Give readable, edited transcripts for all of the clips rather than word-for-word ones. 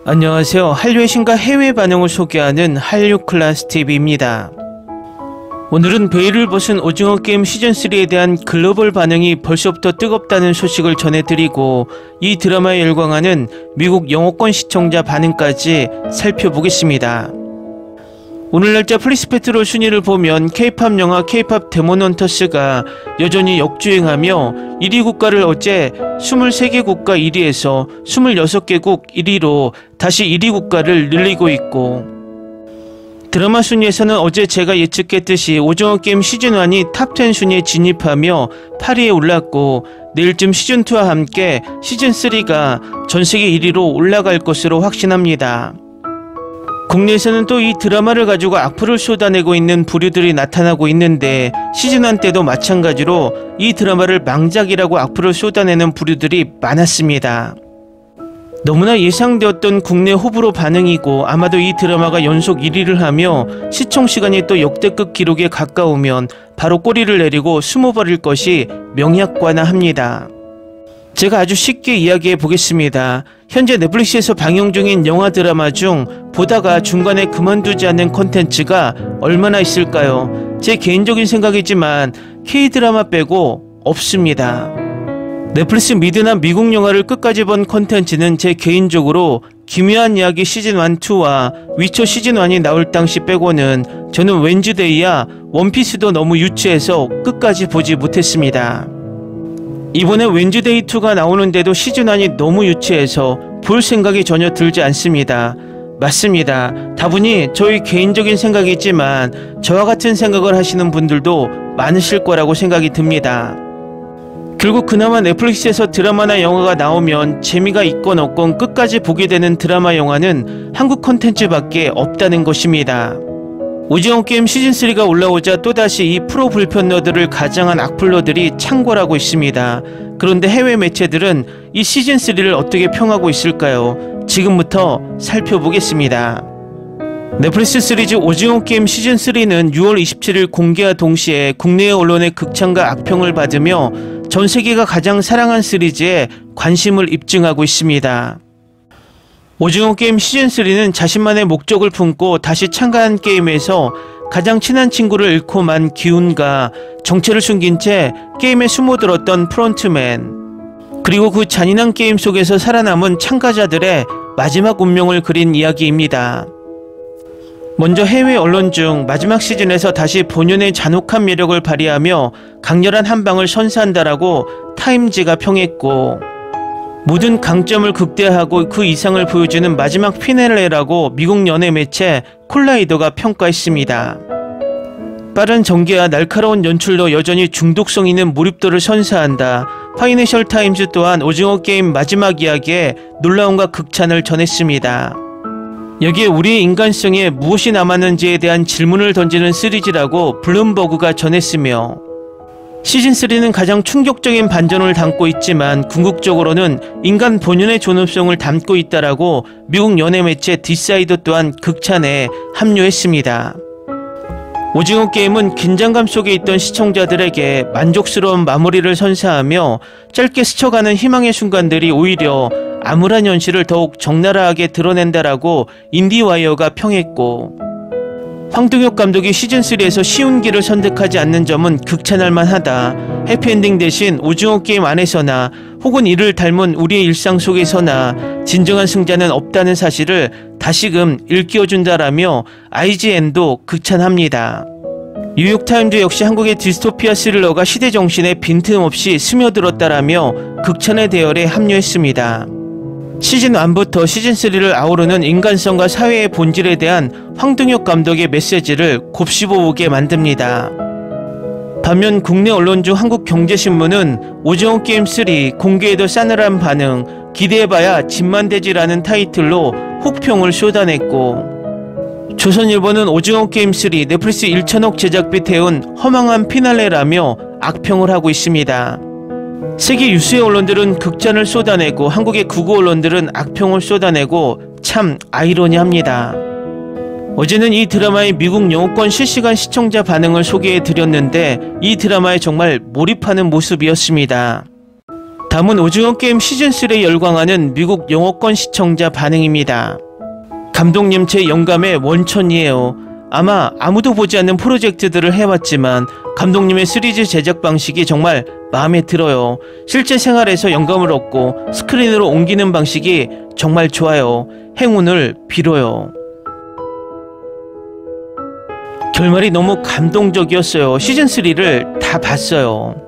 안녕하세요. 한류의 신과 해외 반응을 소개하는 한류클라스TV입니다. 오늘은 베일을 벗은 오징어 게임 시즌3에 대한 글로벌 반응이 벌써부터 뜨겁다는 소식을 전해드리고 이 드라마에 열광하는 미국 영어권 시청자 반응까지 살펴보겠습니다. 오늘 날짜 플리스페트로 순위를 보면 K-POP 영화 K-POP 데몬헌터스가 여전히 역주행하며 1위 국가를 어제 23개 국가 1위에서 26개국 1위로 다시 1위 국가를 늘리고 있고, 드라마 순위에서는 어제 제가 예측했듯이 오징어 게임 시즌1이 탑10 순위에 진입하며 8위에 올랐고, 내일쯤 시즌2와 함께 시즌3가 전세계 1위로 올라갈 것으로 확신합니다. 국내에서는 또 이 드라마를 가지고 악플을 쏟아내고 있는 부류들이 나타나고 있는데, 시즌1 때도 마찬가지로 이 드라마를 망작이라고 악플을 쏟아내는 부류들이 많았습니다. 너무나 예상되었던 국내 호불호 반응이고, 아마도 이 드라마가 연속 1위를 하며 시청시간이 또 역대급 기록에 가까우면 바로 꼬리를 내리고 숨어버릴 것이 명약관화합니다. 제가 아주 쉽게 이야기해 보겠습니다. 현재 넷플릭스에서 방영 중인 영화 드라마 중 보다가 중간에 그만두지 않는 콘텐츠가 얼마나 있을까요? 제 개인적인 생각이지만 K-드라마 빼고 없습니다. 넷플릭스 미드나 미국 영화를 끝까지 본 콘텐츠는 제 개인적으로 기묘한 이야기 시즌1, 2와 위쳐 시즌1이 나올 당시 빼고는 저는 웬즈데이야 원피스도 너무 유치해서 끝까지 보지 못했습니다. 이번에 웬즈데이2가 나오는데도 시즌1이 너무 유치해서 볼 생각이 전혀 들지 않습니다. 맞습니다. 다분히 저희 개인적인 생각이지만 저와 같은 생각을 하시는 분들도 많으실 거라고 생각이 듭니다. 결국 그나마 넷플릭스에서 드라마나 영화가 나오면 재미가 있건 없건 끝까지 보게 되는 드라마 영화는 한국 콘텐츠밖에 없다는 것입니다. 오징어 게임 시즌3가 올라오자 또다시 이 프로 불편러들을 가장한 악플러들이 창궐하고 있습니다. 그런데 해외 매체들은 이 시즌3를 어떻게 평하고 있을까요? 지금부터 살펴보겠습니다. 넷플릭스 시리즈 오징어 게임 시즌3는 6월 27일 공개와 동시에 국내의 언론의 극찬과 악평을 받으며 전 세계가 가장 사랑한 시리즈에 관심을 입증하고 있습니다. 오징어 게임 시즌3는 자신만의 목적을 품고 다시 참가한 게임에서 가장 친한 친구를 잃고 만 기훈과 정체를 숨긴 채 게임에 숨어들었던 프론트맨, 그리고 그 잔인한 게임 속에서 살아남은 참가자들의 마지막 운명을 그린 이야기입니다. 먼저 해외 언론 중 마지막 시즌에서 다시 본연의 잔혹한 매력을 발휘하며 강렬한 한방을 선사한다라고 타임지가 평했고, 모든 강점을 극대화하고 그 이상을 보여주는 마지막 피날레라고 미국 연예 매체 콜라이더가 평가했습니다. 빠른 전개와 날카로운 연출로 여전히 중독성 있는 몰입도를 선사한다. 파이낸셜 타임즈 또한 오징어 게임 마지막 이야기에 놀라움과 극찬을 전했습니다. 여기에 우리의 인간성에 무엇이 남았는지에 대한 질문을 던지는 시리즈라고 블룸버그가 전했으며, 시즌3는 가장 충격적인 반전을 담고 있지만 궁극적으로는 인간 본연의 존엄성을 담고 있다라고 미국 연예 매체 디사이더 또한 극찬에 합류했습니다. 오징어 게임은 긴장감 속에 있던 시청자들에게 만족스러운 마무리를 선사하며 짧게 스쳐가는 희망의 순간들이 오히려 암울한 현실을 더욱 적나라하게 드러낸다라고 인디와이어가 평했고, 황동혁 감독이 시즌3에서 쉬운 길을 선택하지 않는 점은 극찬할 만하다. 해피엔딩 대신 오징어 게임 안에서나 혹은 이를 닮은 우리의 일상 속에서나 진정한 승자는 없다는 사실을 다시금 일깨워준다라며 IGN도 극찬합니다. 뉴욕타임즈 역시 한국의 디스토피아 스릴러가 시대 정신에 빈틈없이 스며들었다라며 극찬의 대열에 합류했습니다. 시즌1부터 시즌3를 아우르는 인간성과 사회의 본질에 대한 황동혁 감독의 메시지를 곱씹어보게 만듭니다. 반면 국내 언론 중 한국경제신문은 오징어 게임 3 공개에도 싸늘한 반응, 기대해봐야 집만되지라는 타이틀로 혹평을 쏟아냈고, 조선일보는 오징어 게임 3 넷플릭스 1천억 제작비 태운 허망한 피날레라며 악평을 하고 있습니다. 세계 유수의 언론들은 극찬을 쏟아내고 한국의 국어 언론들은 악평을 쏟아내고 참 아이러니합니다. 어제는 이 드라마의 미국 영어권 실시간 시청자 반응을 소개해 드렸는데 이 드라마에 정말 몰입하는 모습이었습니다. 다음은 오징어 게임 시즌3에 열광하는 미국 영어권 시청자 반응입니다. 감독님, 제 영감의 원천이에요. 아마 아무도 보지 않는 프로젝트들을 해왔지만 감독님의 시리즈 제작 방식이 정말 마음에 들어요. 실제 생활에서 영감을 얻고 스크린으로 옮기는 방식이 정말 좋아요. 행운을 빌어요. 결말이 너무 감동적이었어요. 시즌3를 다 봤어요.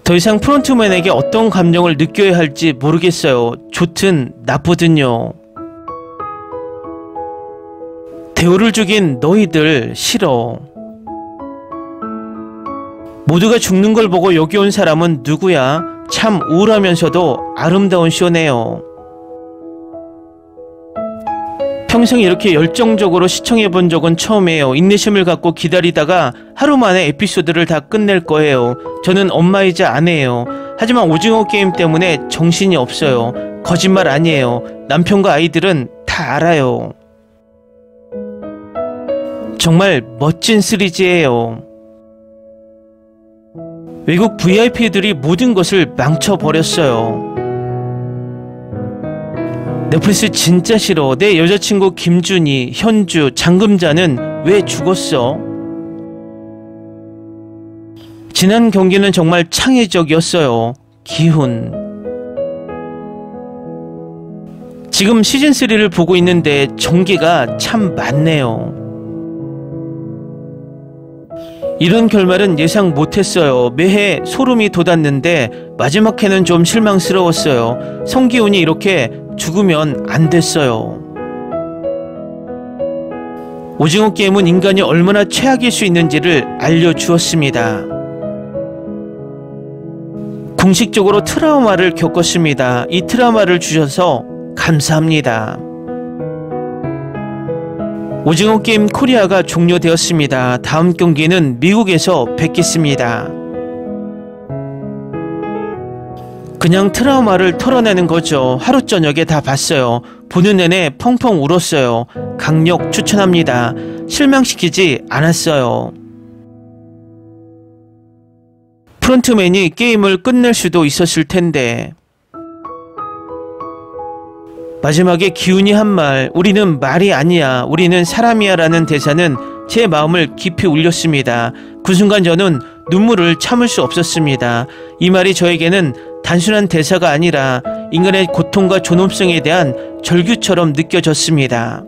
더 이상 프론트맨에게 어떤 감정을 느껴야 할지 모르겠어요. 좋든 나쁘든요. 대우를 죽인 너희들 싫어. 모두가 죽는 걸 보고 여기 온 사람은 누구야? 참 우울하면서도 아름다운 쇼네요. 평생 이렇게 열정적으로 시청해본 적은 처음이에요. 인내심을 갖고 기다리다가 하루 만에 에피소드를 다 끝낼 거예요. 저는 엄마이자 아내예요. 하지만 오징어 게임 때문에 정신이 없어요. 거짓말 아니에요. 남편과 아이들은 다 알아요. 정말 멋진 시리즈예요. 외국 VIP들이 모든 것을 망쳐버렸어요. 넷플릭스 진짜 싫어. 내 여자친구 김준희, 현주, 장금자는 왜 죽었어? 지난 경기는 정말 창의적이었어요. 기훈. 지금 시즌3를 보고 있는데 전개가 참 많네요. 이런 결말은 예상 못했어요. 매해 소름이 돋았는데 마지막 회는 좀 실망스러웠어요. 성기훈이 이렇게 죽으면 안 됐어요. 오징어 게임은 인간이 얼마나 최악일 수 있는지를 알려주었습니다. 공식적으로 트라우마를 겪었습니다. 이 트라우마를 주셔서 감사합니다. 오징어 게임 코리아가 종료되었습니다. 다음 경기는 미국에서 뵙겠습니다. 그냥 트라우마를 털어내는 거죠. 하루 저녁에 다 봤어요. 보는 내내 펑펑 울었어요. 강력 추천합니다. 실망시키지 않았어요. 프론트맨이 게임을 끝낼 수도 있었을 텐데. 마지막에 기훈이 한 말, 우리는 말이 아니야, 우리는 사람이야 라는 대사는 제 마음을 깊이 울렸습니다. 그 순간 저는 눈물을 참을 수 없었습니다. 이 말이 저에게는 단순한 대사가 아니라 인간의 고통과 존엄성에 대한 절규처럼 느껴졌습니다.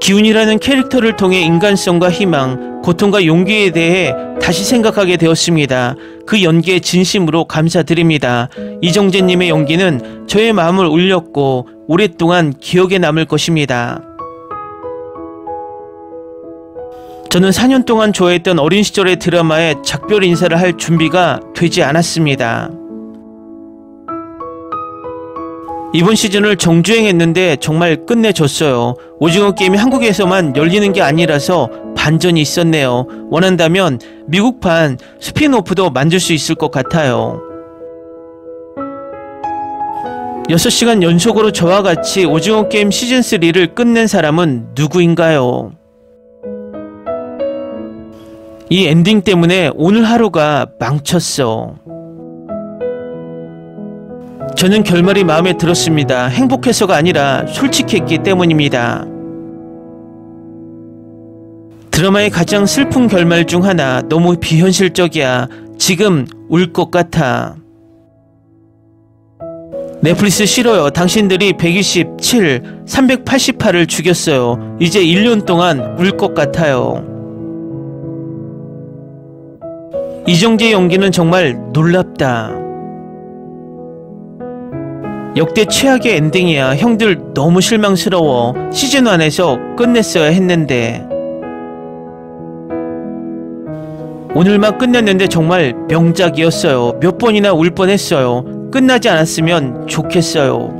기훈이라는 캐릭터를 통해 인간성과 희망, 고통과 용기에 대해 다시 생각하게 되었습니다. 그 연기에 진심으로 감사드립니다. 이정재님의 연기는 저의 마음을 울렸고 오랫동안 기억에 남을 것입니다. 저는 4년 동안 좋아했던 어린 시절의 드라마에 작별 인사를 할 준비가 되지 않았습니다. 이번 시즌을 정주행했는데 정말 끝내줬어요. 오징어 게임이 한국에서만 열리는 게 아니라서 반전이 있었네요. 원한다면 미국판 스핀오프도 만들 수 있을 것 같아요. 6시간 연속으로 저와 같이 오징어 게임 시즌3를 끝낸 사람은 누구인가요? 이 엔딩 때문에 오늘 하루가 망쳤어. 저는 결말이 마음에 들었습니다. 행복해서가 아니라 솔직했기 때문입니다. 드라마의 가장 슬픈 결말 중 하나, 너무 비현실적이야. 지금 울 것 같아. 넷플릭스 싫어요. 당신들이 127, 388을 죽였어요. 이제 1년 동안 울 것 같아요. 이정재 연기는 정말 놀랍다. 역대 최악의 엔딩이야. 형들 너무 실망스러워. 시즌1에서 끝냈어야 했는데. 오늘만 끝냈는데 정말 명작이었어요. 몇 번이나 울 뻔했어요. 끝나지 않았으면 좋겠어요.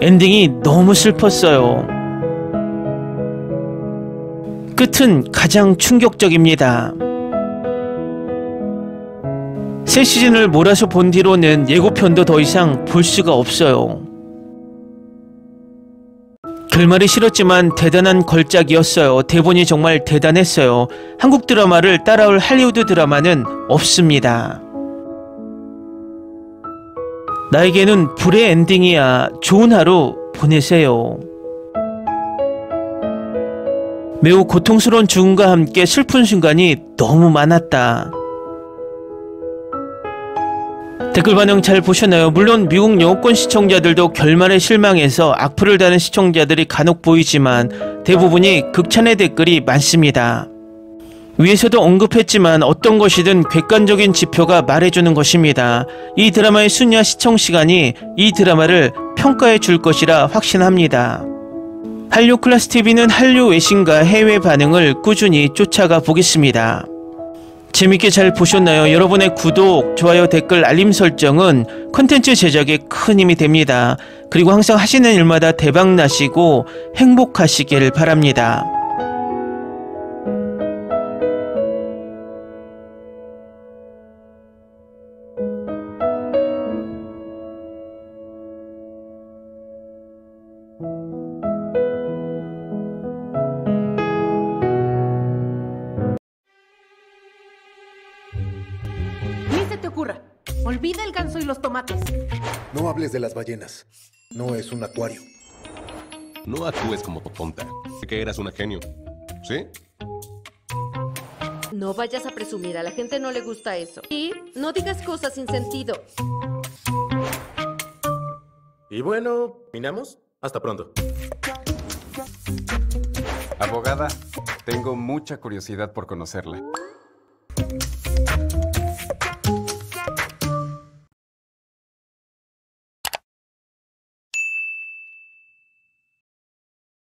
엔딩이 너무 슬펐어요. 끝은 가장 충격적입니다. 새 시즌을 몰아서 본 뒤로는 예고편도 더 이상 볼 수가 없어요. 결말이 싫었지만 대단한 걸작이었어요. 대본이 정말 대단했어요. 한국 드라마를 따라올 할리우드 드라마는 없습니다. 나에게는 불의 엔딩이야. 좋은 하루 보내세요. 매우 고통스러운 죽음과 함께 슬픈 순간이 너무 많았다. 댓글 반응 잘 보셨나요? 물론 미국 영어권 시청자들도 결말에 실망해서 악플을 다는 시청자들이 간혹 보이지만 대부분이 극찬의 댓글이 많습니다. 위에서도 언급했지만 어떤 것이든 객관적인 지표가 말해주는 것입니다. 이 드라마의 순위와 시청시간이 이 드라마를 평가해 줄 것이라 확신합니다. 한류클래스TV는 한류 외신과 해외 반응을 꾸준히 쫓아가 보겠습니다. 재밌게 잘 보셨나요? 여러분의 구독, 좋아요, 댓글, 알림 설정은 콘텐츠 제작에 큰 힘이 됩니다. 그리고 항상 하시는 일마다 대박 나시고 행복하시길 바랍니다. Ni se te ocurra. Olvida el ganso y los tomates. No hables de las ballenas. No es un acuario. No actúes como tonta. Que eras una genio. ¿Sí? No vayas a presumir, a la gente no le gusta eso. Y no digas cosas sin sentido. Y bueno, ¿terminamos? Hasta pronto. Abogada, tengo mucha curiosidad por conocerla.